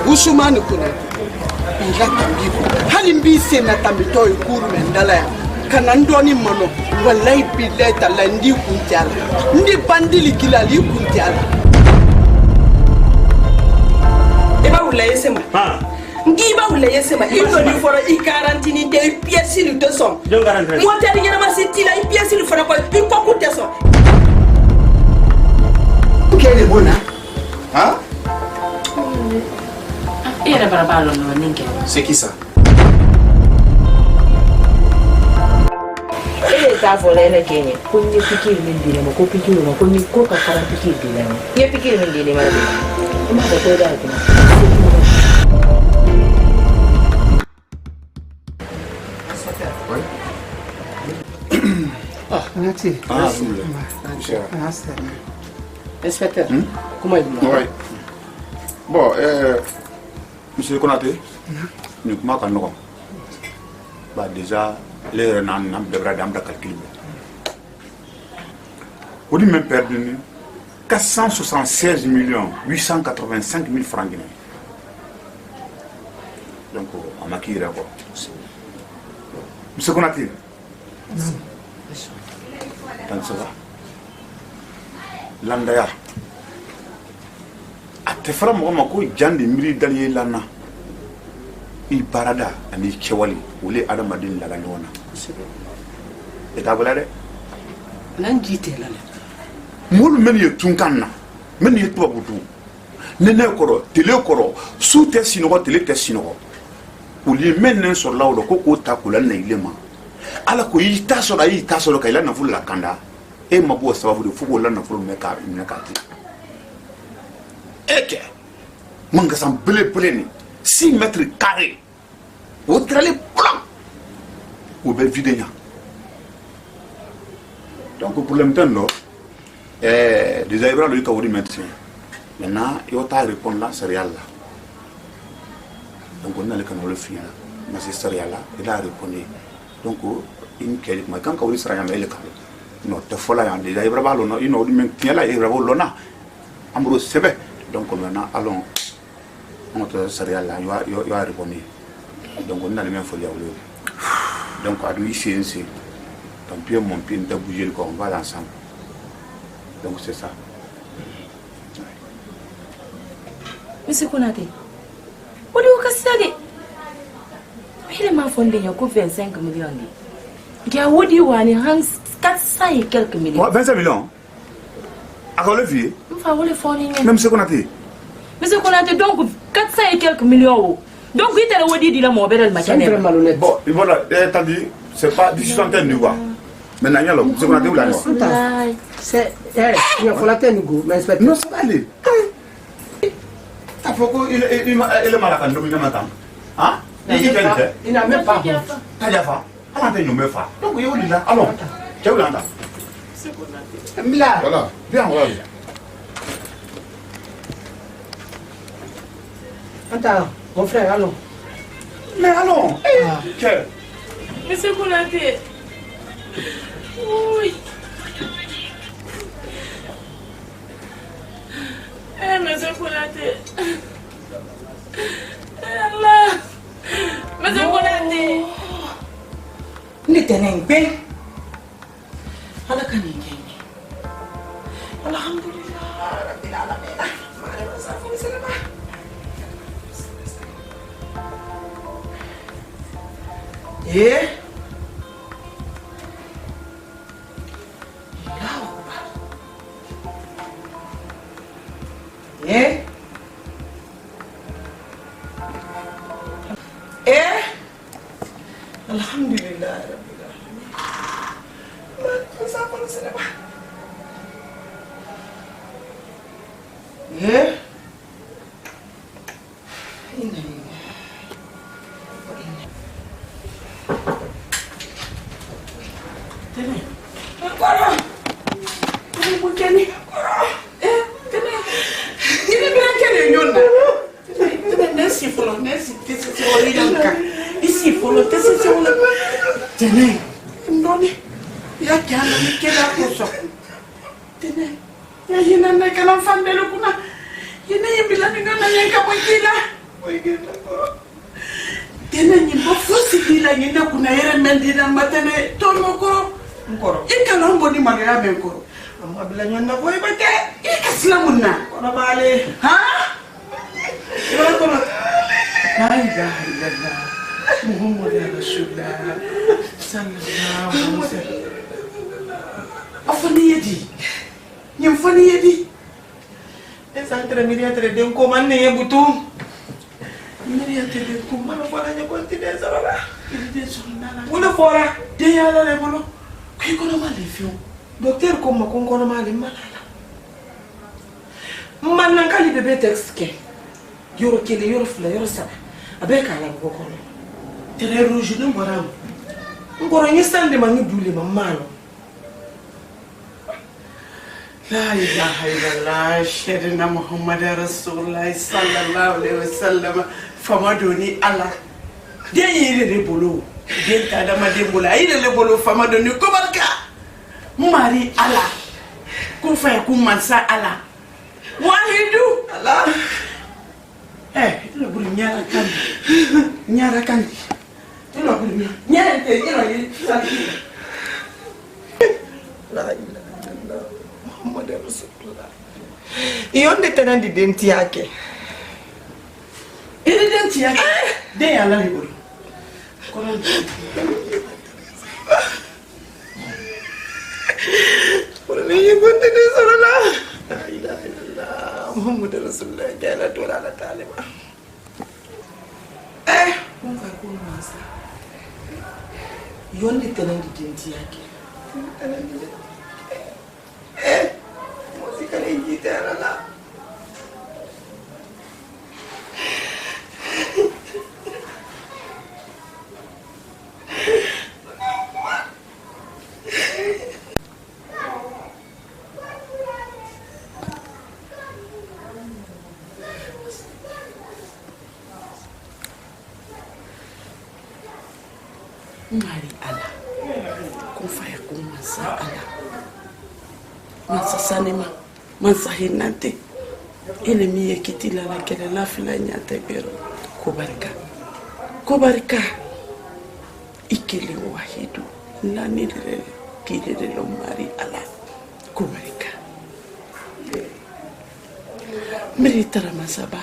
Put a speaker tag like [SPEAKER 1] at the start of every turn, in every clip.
[SPEAKER 1] Usumani kuna ila tambiku hali mbise na tambito ikuru mendala ya kanandoni mano wallahi billahi tala ndi kuntiala ndi bandili kila li kuntiala eba ulaye sema ngiba ulaye sema ino ni foro I quarantine de pièces lu te son moi tari ngena masiti la pièces lu foro ko iko ku te son kele bona hein.
[SPEAKER 2] C'est qui ça?
[SPEAKER 3] Ta volé na Kenya. Kunye pikiri mindile mo ko pikiri mo ko ni ko ka kara pikiri dile mo. Ye pikiri mindile ma. Ma ba ko da ko.
[SPEAKER 1] Ah, merci.
[SPEAKER 2] Ah,
[SPEAKER 1] inspecteur. Comment est-ce?
[SPEAKER 2] Oui. Bon, monsieur Konaté, nous commençons bah déjà les renards devraient d'ambre calculer. On dit même perdu 476 885 000 francs guinéens. Donc on m'a qui d'accord. Monsieur Konaté. Non. Tant ça va. Landaya. Te fara mo ma ko jande miri daliye lana I barada ani chewali wole adama din laga nyona eta bala de
[SPEAKER 1] nan jite la
[SPEAKER 2] mul men ye tunkanna men ye tuba butu nene koro tele koro su te sinogo tele te sinogo wuli men nen so lawdo ko ta kula na ilema ala ko yi ta so kay la na fulla kanda e mabo sababu de fugo la na fulla meka ti Eke, mangasan blé 6 mètres carrés. Au trailer blanc. Ou bien vide. Donc pour le temps, déjà il va le cas où médecin. Maintenant, il va répondre là, c'est réel là. Donc on a le canal le fin là, mais c'est réel là, il a répondu. Donc il me mais quand il sera jamais le cas. Non, te fola ya déjà il va le non, il n'a même là, il va le non. Amro sebe. Donc maintenant, allons, on te serait là, il va répondre. Donc on a les mêmes folies à l'eau. Donc à lui, c'est ton pied, mon pied, on t'a bougé le corps, on va ensemble. Donc c'est ça.
[SPEAKER 3] Monsieur Konaté, où est-ce que c'est? Il m'a fondé, il y a 25 millions. Il y a 400 et quelques millions.
[SPEAKER 2] 25 millions? À le vie?
[SPEAKER 3] Même
[SPEAKER 2] ce qu'on a dit.
[SPEAKER 3] Monsieur Konaté, donc 400 et quelques millions. Donc il t'a dit la mobile de
[SPEAKER 1] c'est très malhonnête.
[SPEAKER 2] Bon, voilà, t'as dit, c'est pas 10 centaines de quoi. Maintenant, il y a le monsieur Konaté ou la noix.
[SPEAKER 1] C'est, il faut la tenir, mais c'est
[SPEAKER 2] non, ça va aller. T'as fait quoi? Il est malade quand il est malade. Hein? Il n'a même pas. T'as déjà fait. Alors, t'as même pas. Donc, il est là. Allons, tu es où là? Voilà, viens, voilà.
[SPEAKER 1] Attends, mon frère, allons.
[SPEAKER 2] Mais allons.
[SPEAKER 3] Monsieur Konaté. Oui. Monsieur Konaté. Allah. Monsieur Konaté.
[SPEAKER 1] Ni teneng pe. Ala kanini. Alhamdulillah rabbil alamin. Ma'ana safin salama. Alhamdulillah rabbil alamin. Ma'ana safin salama. yina na kana fambele kuna yina yimbila ngana nyenka mwikila mwikila ko tena nyimbo fosi bila yina kuna yere mendina matene tono ko ngoro ikala mboni magaya menkoro amma bila nyanda boy bate ikaslamunna kono bale ha wala kono la ilaha illallah muhammad rasulullah sallallahu alaihi wasallam afani yedi nyam fani yedi esantre miriatre den ko manne yebutu miriatre den ko mana fara nya kontine sarala de sonana wala fora de yala le bolo ki kono male fiu docteur ko ma ko kono male malala man nan kali bebe texke yoro kele yoro fla yoro sa abe kala ko kono tere rouge no moram ngoro nyi sande ma ngi duli ma malo la ilaha illallah shedina muhammad rasulullah sallallahu alaihi wasallam famadoni ala de yire de bolo de tada ma de bola yire le bolo famadoni ko barka mari ala ku fa ku mansa ala wahidu ala lo buri nyara kandi lo buri nyara te nyara yi sali la ilaha illallah muhammad rasulullah iyonde tena di denti yake ile denti yake de ala ni buri kono ni yibunde de salala la ilaha illallah muhammad rasulullah jalla dola taliba munga kuna sa yonde tena di denti yake música de guitarra lá. Mari ala, kufaya kumasa ala. Masa sanema, masa hinante. Ile miye kitila la kele la fila nyate pero. Kubarika. Ikili wahidu. Nani lele kile lo mari ala. Kubarika. Meritara masaba.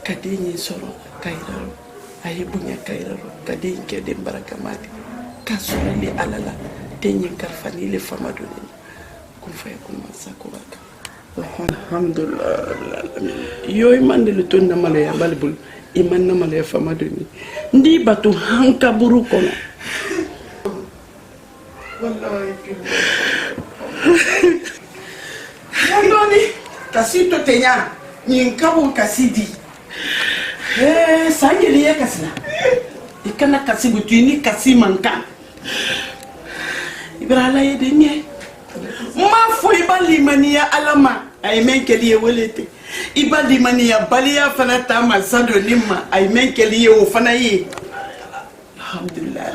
[SPEAKER 1] Kadenye soro kairaro. Ayibunya kairaro. Kadenye kede mbaraka mati. Kasura li alala. Tenye karfani le famadoni. Alhamdulillah rabbil alamin yoy mande le tonna malaya balbul iman na malaya famadoni ndi batu hanka buru kono wallahi ndoni kasito tenya nyinkabu kasidi sangeli ya kasina ikana kasibu tuni kasimanka ibrala yedenye ma fo ibalimania alama ay menkeli welete ibalimania balia fana tama sado nimma ay menkeli o fana yi alhamdulillah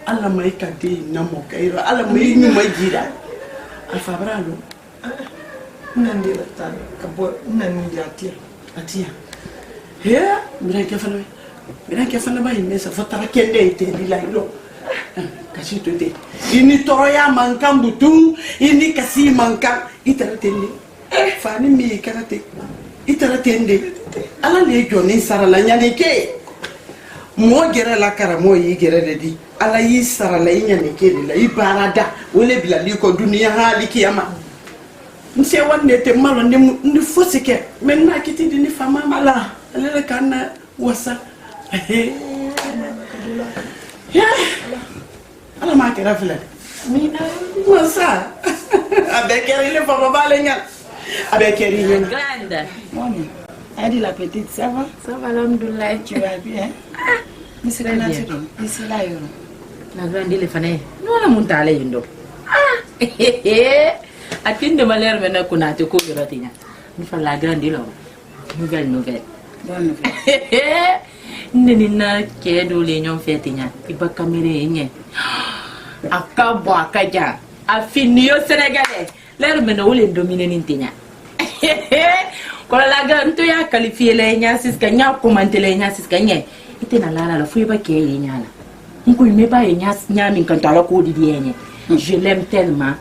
[SPEAKER 1] alama ikade namo kairo alama yi nyuma jira afabralo nandira tan kabo nani jatir atia he mira ke fana ba imesa fatara kende ite dilalo kasito te ini toroya mankam butu ini kasi mankam itaratende fani mi karate itaratende ala le joni sarala nyane ke mo gere la kara mo yi gere de di ala yi sarala nyane ke de la ibarada wole bila li ko duniya hali kiyama nse wanne te malo ndi fosike menna kiti di ni fama mala ale kana wasa ala ma kera fila mi wasa abekeri le papa balenya abekeri yen
[SPEAKER 3] grande
[SPEAKER 1] moni adi la petite ça va
[SPEAKER 3] alhamdulillah
[SPEAKER 1] tu vas bien misira na tido misira yo
[SPEAKER 3] la grande le fane no la montale yindo atinde maler mena kunate ko yoratinya mi fa la grande lo nouvelle
[SPEAKER 1] bonne nouvelle
[SPEAKER 3] nina kedo le nyon fetinya iba kamere yenye akabo akaja afinio sénégalais l'air me no le domine n'intenya quand la grande tu ya qualifié les nya siska nya commenter les nya siska nya itena la fui ba ke nya la nko me ba nya nya min kan tala ko di nya je l'aime tellement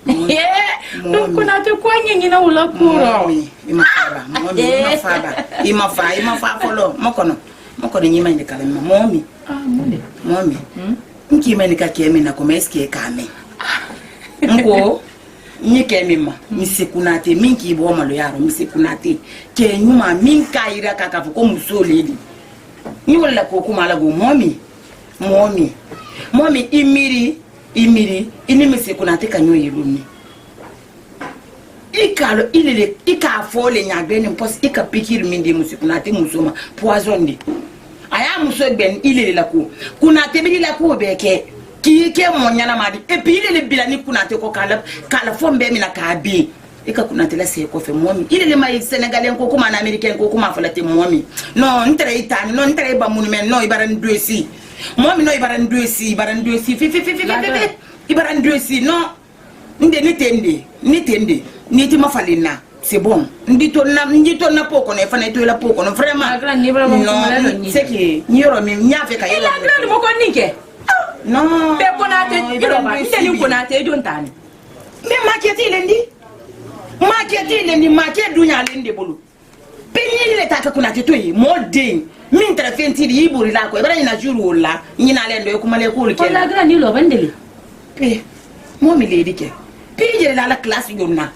[SPEAKER 3] donc on a te quoi nya na wala kuro
[SPEAKER 4] ima fa folo mokono nyima ndi kala momi nki meni ka kemi na koma eske kame nko ni kemi ma misikunate minki bo malo yaro misikunate ke nyuma minka ira kaka ko musoleli ni wala ko kuma la go momi imiri ini misikunate kanyo yeluni ikalo ilele ikafole nyagbe pos ikapikiri mindi misikunate musoma poison ni aya muso ben ilele la ko kuna tebili la ko beke ki ke mo nyana madi e puis ilele bilani kuna te ko kala fombe mi na ka bi e ka kuna te la se ko fe momi ilele mai sénégalais ko kuma na américain ko kuma fala te momi non ntere itani non ntere ba monument non ibaran dosi momi no ibaran dosi fi ibaran dosi non nde ni ti mafalina c'est bon ndito na poko na fana to la poko no vraiment non c'est que nyoro mi nyafe ka
[SPEAKER 3] yela grande mo ko nike
[SPEAKER 4] non
[SPEAKER 3] be ko na te iro ba ni ko na te don tani
[SPEAKER 4] me market lendi market dunya lendi bolu penyi le taka kuna te to yi modern min tra fenti yi buri la ko bara ina juru la nyina le ndo ko male ko le ke
[SPEAKER 3] la grande lo bandele
[SPEAKER 4] mo mi le dike pije la classe yonna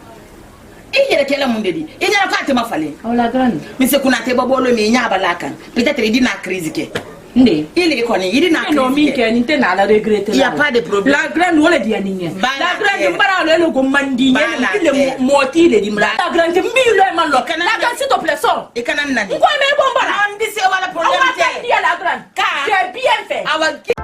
[SPEAKER 4] ijere kela mundedi ijere ko atema fale
[SPEAKER 3] awla grande
[SPEAKER 4] mi se kuna te babolo mi nya balakan peut-être il dit na crise ke
[SPEAKER 3] nde
[SPEAKER 4] il est connu il dit na crise
[SPEAKER 3] non mi ke ni te na la regretter
[SPEAKER 4] il y a pas de problème
[SPEAKER 3] la grande wala dia ni la grande mbara le go mandi le moti le dimla la grande mbi le man lo la grande s'il te plaît sort
[SPEAKER 4] e kanan nani
[SPEAKER 3] ko me bombara
[SPEAKER 4] on dit c'est wala problème
[SPEAKER 3] la grande c'est bien fait